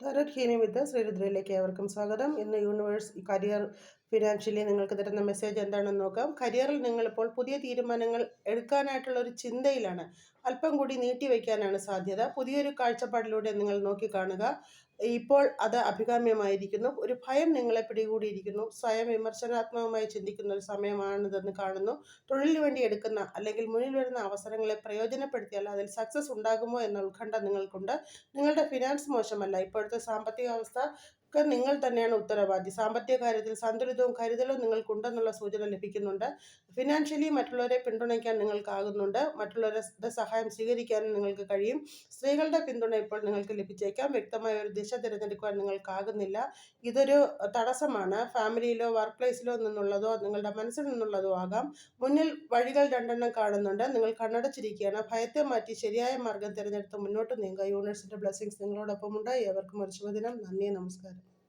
Tarot healing വിത്ത് ശ്രീരുദ്രയിലേക്ക് ഏവർക്കും സ്വാഗതം. ഇന്ന് യൂണിവേഴ്സ് കരിയർ ഫിനാൻഷ്യലി നിങ്ങൾക്ക് തരുന്ന മെസ്സേജ് എന്താണെന്ന് നോക്കാം. കരിയറിൽ നിങ്ങളിപ്പോൾ പുതിയ തീരുമാനങ്ങൾ എടുക്കാനായിട്ടുള്ള ഒരു ചിന്തയിലാണ്. അല്പം കൂടി നീട്ടിവെക്കാനാണ് സാധ്യത. പുതിയൊരു കാഴ്ചപ്പാടിലൂടെ നിങ്ങൾ നോക്കിക്കാണുക. ഇപ്പോൾ അത് അഭികാമ്യമായിരിക്കുന്നു. ഒരു ഭയം നിങ്ങളെ പിടികൂടിയിരിക്കുന്നു. സ്വയം വിമർശനാത്മകമായി ചിന്തിക്കുന്ന ഒരു സമയമാണിതെന്ന് കാണുന്നു. തൊഴിലിന് വേണ്ടി എടുക്കുന്ന അല്ലെങ്കിൽ മുന്നിൽ വരുന്ന അവസരങ്ങളെ പ്രയോജനപ്പെടുത്തിയാൽ അതിൽ സക്സസ് ഉണ്ടാകുമോ എന്ന ഉത്കണ്ഠ നിങ്ങൾക്കുണ്ട്. നിങ്ങളുടെ ഫിനാൻസ് മോശമല്ല. ഇപ്പോഴത്തെ സാമ്പത്തിക അവസ്ഥ നിങ്ങൾ തന്നെയാണ് ഉത്തരവാദി. സാമ്പത്തിക കാര്യത്തിൽ സന്തുലിതവും കരുതലും നിങ്ങൾക്കുണ്ടെന്നുള്ള സൂചന ലഭിക്കുന്നുണ്ട്. ഫിനാൻഷ്യലി മറ്റുള്ളവരെ പിന്തുണയ്ക്കാൻ നിങ്ങൾക്കാകുന്നുണ്ട്. മറ്റുള്ളവരുടെ സഹായം സ്വീകരിക്കാനും നിങ്ങൾക്ക് കഴിയും. സ്ത്രീകളുടെ പിന്തുണ ഇപ്പോൾ നിങ്ങൾക്ക് ലഭിച്ചേക്കാം. വ്യക്തമായ ഒരു ദിശ തിരഞ്ഞെടുക്കുവാൻ നിങ്ങൾക്കാകുന്നില്ല. ഇതൊരു തടസ്സമാണ്. ഫാമിലിയിലോ വർക്ക് പ്ലേസിലോ നിന്നുള്ളതോ നിങ്ങളുടെ മനസ്സിൽ നിന്നുള്ളതോ ആകാം. മുന്നിൽ വഴികൾ രണ്ടെണ്ണം കാണുന്നുണ്ട്. നിങ്ങൾ കണ്ണടച്ചിരിക്കുകയാണ്. ഭയത്തെ മാറ്റി ശരിയായ മാർഗം തിരഞ്ഞെടുത്ത് മുന്നോട്ട് നീങ്ങുക. യൂണിവേഴ്സിന്റെ ബ്ലെസ്സിങ്സ് നിങ്ങളോടൊപ്പമുണ്ട്. ഏവർക്കും ഒരു ശുഭദിനം. നന്ദി, നമസ്കാരം.